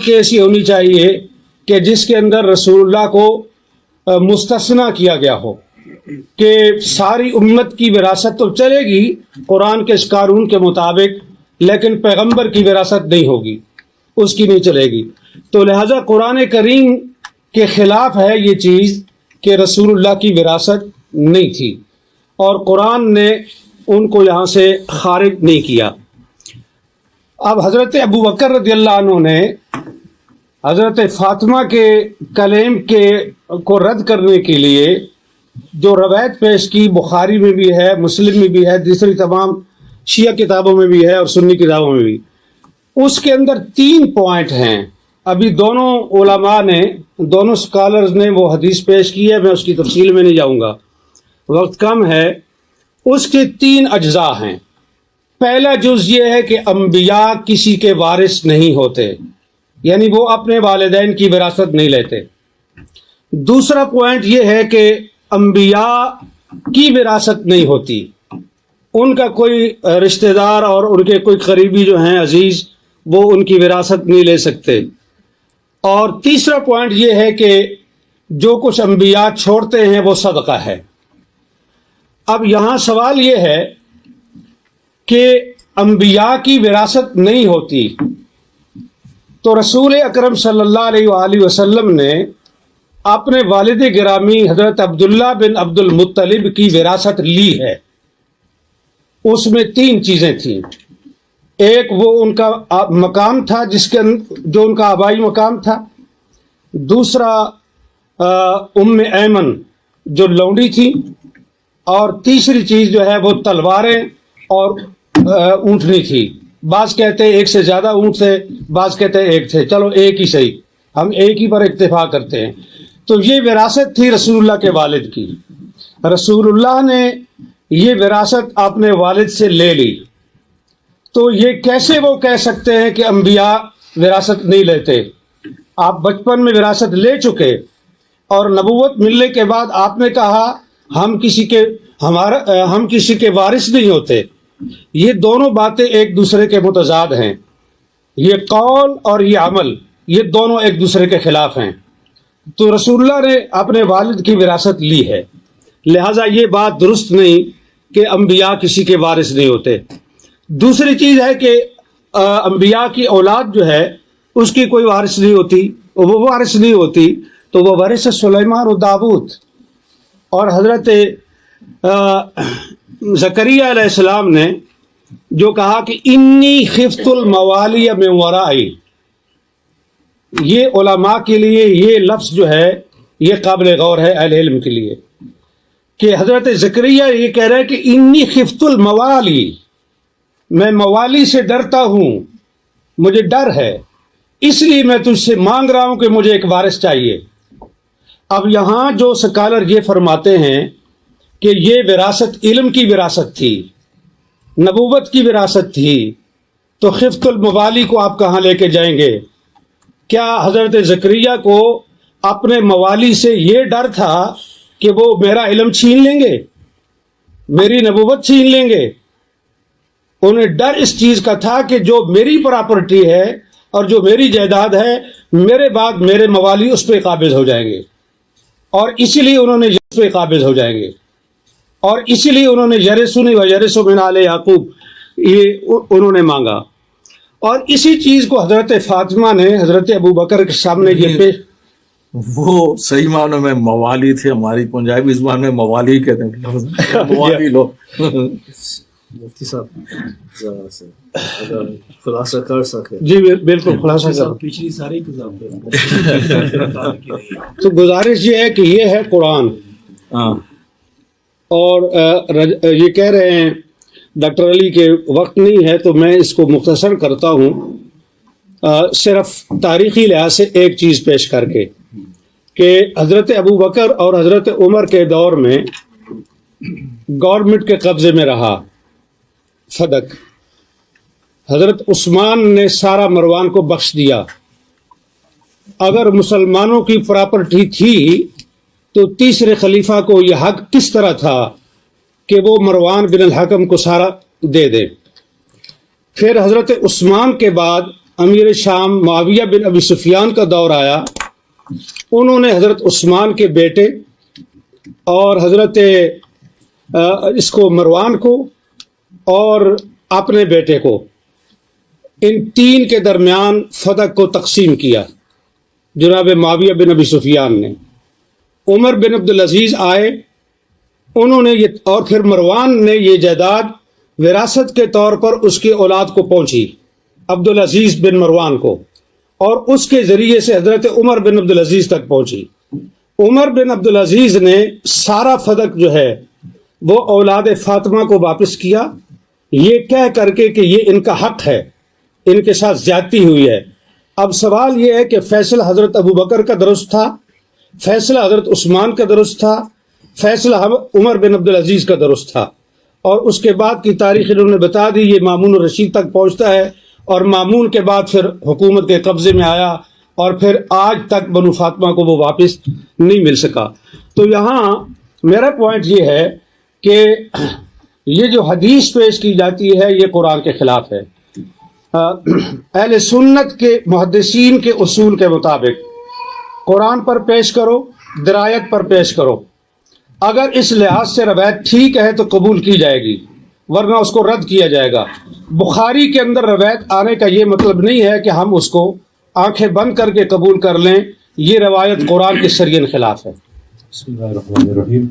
صورت ایسی ہونی چاہیے کہ جس کے اندر رسول اللہ کو مستثنا کیا گیا ہو کہ ساری امت کی وراثت تو چلے گی قرآن کے اس قانون کے مطابق، لیکن پیغمبر کی وراثت نہیں ہوگی، اس کی نہیں چلے گی۔ تو لہذا قرآن کریم کے خلاف ہے یہ چیز کہ رسول اللہ کی وراثت نہیں تھی، اور قرآن نے ان کو یہاں سے خارج نہیں کیا۔ اب حضرت ابو بکر رضی اللہ عنہ نے حضرت فاطمہ کے کلیم کو رد کرنے کے لیے جو روایت پیش کی، بخاری میں بھی ہے، مسلم میں بھی ہے، دوسری تمام شیعہ کتابوں میں بھی ہے اور سنی کتابوں میں بھی، اس کے اندر 3 پوائنٹ ہیں۔ ابھی دونوں علماء نے، دونوں اسکالرز نے وہ حدیث پیش کی ہے، میں اس کی تفصیل میں نہیں جاؤں گا، وقت کم ہے۔ اس کے 3 اجزاء ہیں۔ پہلا جز یہ ہے کہ انبیاء کسی کے وارث نہیں ہوتے، یعنی وہ اپنے والدین کی وراثت نہیں لیتے۔ دوسرا پوائنٹ یہ ہے کہ انبیاء کی وراثت نہیں ہوتی، ان کا کوئی رشتہ دار اور ان کے کوئی قریبی جو ہیں عزیز، وہ ان کی وراثت نہیں لے سکتے۔ اور تیسرا پوائنٹ یہ ہے کہ جو کچھ انبیاء چھوڑتے ہیں وہ صدقہ ہے۔ اب یہاں سوال یہ ہے کہ انبیاء کی وراثت نہیں ہوتی، تو رسول اکرم صلی اللہ علیہ وآلہ وسلم نے اپنے والد گرامی حضرت عبداللہ بن عبد المطلب کی وراثت لی ہے۔ اس میں 3 چیزیں تھیں۔ ایک وہ ان کا مقام تھا جو ان کا آبائی مقام تھا، دوسرا ام ایمن جو لونڈی تھی، اور تیسری چیز جو ہے وہ تلواریں اور اونٹنی تھی۔ بعض کہتے ہیں ایک سے زیادہ اونٹ تھے، بعض کہتے ہیں ایک تھے، چلو ایک ہی صحیح، ہم ایک ہی پر اکتفا کرتے ہیں۔ تو یہ وراثت تھی رسول اللہ کے والد کی۔ رسول اللہ نے یہ وراثت اپنے والد سے لے لی، تو یہ کیسے وہ کہہ سکتے ہیں کہ انبیاء وراثت نہیں لیتے؟ آپ بچپن میں وراثت لے چکے، اور نبوت ملنے کے بعد آپ نے کہا ہم کسی کے وارث نہیں ہوتے۔ یہ دونوں باتیں ایک دوسرے کے متضاد ہیں، یہ قول اور یہ عمل، یہ دونوں ایک دوسرے کے خلاف ہیں۔ تو رسول اللہ نے اپنے والد کی وراثت لی ہے، لہٰذا یہ بات درست نہیں کہ انبیاء کسی کے وارث نہیں ہوتے۔ دوسری چیز ہے کہ انبیاء کی اولاد جو ہے اس کی کوئی وارث نہیں ہوتی، وہ وارث نہیں ہوتی، تو وہ وارث سلیمان و داؤد۔ اور حضرت زکریا علیہ السلام نے جو کہا کہ انی خفت الموالی من ورائی، یہ علماء کے لیے یہ لفظ جو ہے یہ قابل غور ہے اہل علم کے لیے، کہ حضرت زکریا یہ کہہ رہے ہیں کہ انی خفت الموالی، میں موالی سے ڈرتا ہوں، مجھے ڈر ہے، اس لیے میں تجھ سے مانگ رہا ہوں کہ مجھے ایک وارث چاہیے۔ اب یہاں جو سکالر یہ فرماتے ہیں کہ یہ وراثت علم کی وراثت تھی، نبوت کی وراثت تھی، تو خفت الموالی کو آپ کہاں لے کے جائیں گے؟ کیا حضرت زکریا کو اپنے موالی سے یہ ڈر تھا کہ وہ میرا علم چھین لیں گے، میری نبوت چھین لیں گے؟ انہیں ڈر اس چیز کا تھا کہ جو میری پراپرٹی ہے اور جو میری جائیداد ہے، میرے بعد میرے موالی اس پہ قابض ہو جائیں گے، اور اسی لیے انہوں نے اس پہ قابض ہو جائیں گے، اور اسی لیے انہوں نے یرثنی و یرث من آل یعقوب یہ انہوں نے مانگا۔ اور اسی چیز کو حضرت فاطمہ نے حضرت ابو بکر کے سامنے یہ پیش، وہ صحیح معنوں میں موالی تھے، ہماری پنجابی زبان میں موالی کہتے ہیں، موالی لو۔ مفتی صاحب ذرا سے اگر خلاصہ کر سکے۔ جی بالکل خلاصہ کر، پچھلی ساری کتاب تو گزارش یہ ہے کہ یہ ہے قرآن، اور یہ کہہ رہے ہیں ڈاکٹر علی کے وقت نہیں ہے تو میں اس کو مختصر کرتا ہوں، صرف تاریخی لحاظ سے ایک چیز پیش کر کے، کہ حضرت ابو بکر اور حضرت عمر کے دور میں گورنمنٹ کے قبضے میں رہا فدق، حضرت عثمان نے سارا مروان کو بخش دیا۔ اگر مسلمانوں کی پراپرٹی تھی تو تیسرے خلیفہ کو یہ حق کس طرح تھا کہ وہ مروان بن الحکم کو سارا دے دے؟ پھر حضرت عثمان کے بعد امیر شام معاویہ بن ابی سفیان کا دور آیا، انہوں نے حضرت عثمان کے بیٹے اور حضرت اس کو مروان کو اور اپنے بیٹے کو، ان تین کے درمیان فتح کو تقسیم کیا جناب معاویہ بن ابی سفیان نے۔ عمر بن عبدالعزیز آئے، انہوں نے یہ، اور پھر مروان نے یہ جائیداد وراثت کے طور پر اس کی اولاد کو پہنچی، عبدالعزیز بن مروان کو، اور اس کے ذریعے سے حضرت عمر بن عبدالعزیز تک پہنچی۔ عمر بن عبدالعزیز نے سارا فدق جو ہے وہ اولاد فاطمہ کو واپس کیا، یہ کہہ کر کے کہ یہ ان کا حق ہے، ان کے ساتھ زیادتی ہوئی ہے۔ اب سوال یہ ہے کہ فیصلہ حضرت ابو بکر کا درست تھا، فیصلہ حضرت عثمان کا درست تھا، فیصلہ عمر بن عبدالعزیز کا درست تھا، اور اس کے بعد کی تاریخ انہوں نے بتا دی، یہ مامون الرشید تک پہنچتا ہے، اور مامون کے بعد پھر حکومت کے قبضے میں آیا، اور پھر آج تک بنو فاطمہ کو وہ واپس نہیں مل سکا۔ تو یہاں میرا پوائنٹ یہ ہے کہ یہ جو حدیث پیش کی جاتی ہے یہ قرآن کے خلاف ہے۔ اہل سنت کے محدثین کے اصول کے مطابق قرآن پر پیش کرو، درایت پر پیش کرو، اگر اس لحاظ سے روایت ٹھیک ہے تو قبول کی جائے گی، ورنہ اس کو رد کیا جائے گا۔ بخاری کے اندر روایت آنے کا یہ مطلب نہیں ہے کہ ہم اس کو آنکھیں بند کر کے قبول کر لیں، یہ روایت قرآن کے سریعاً خلاف ہے۔ بسم اللہ الرحمن الرحیم۔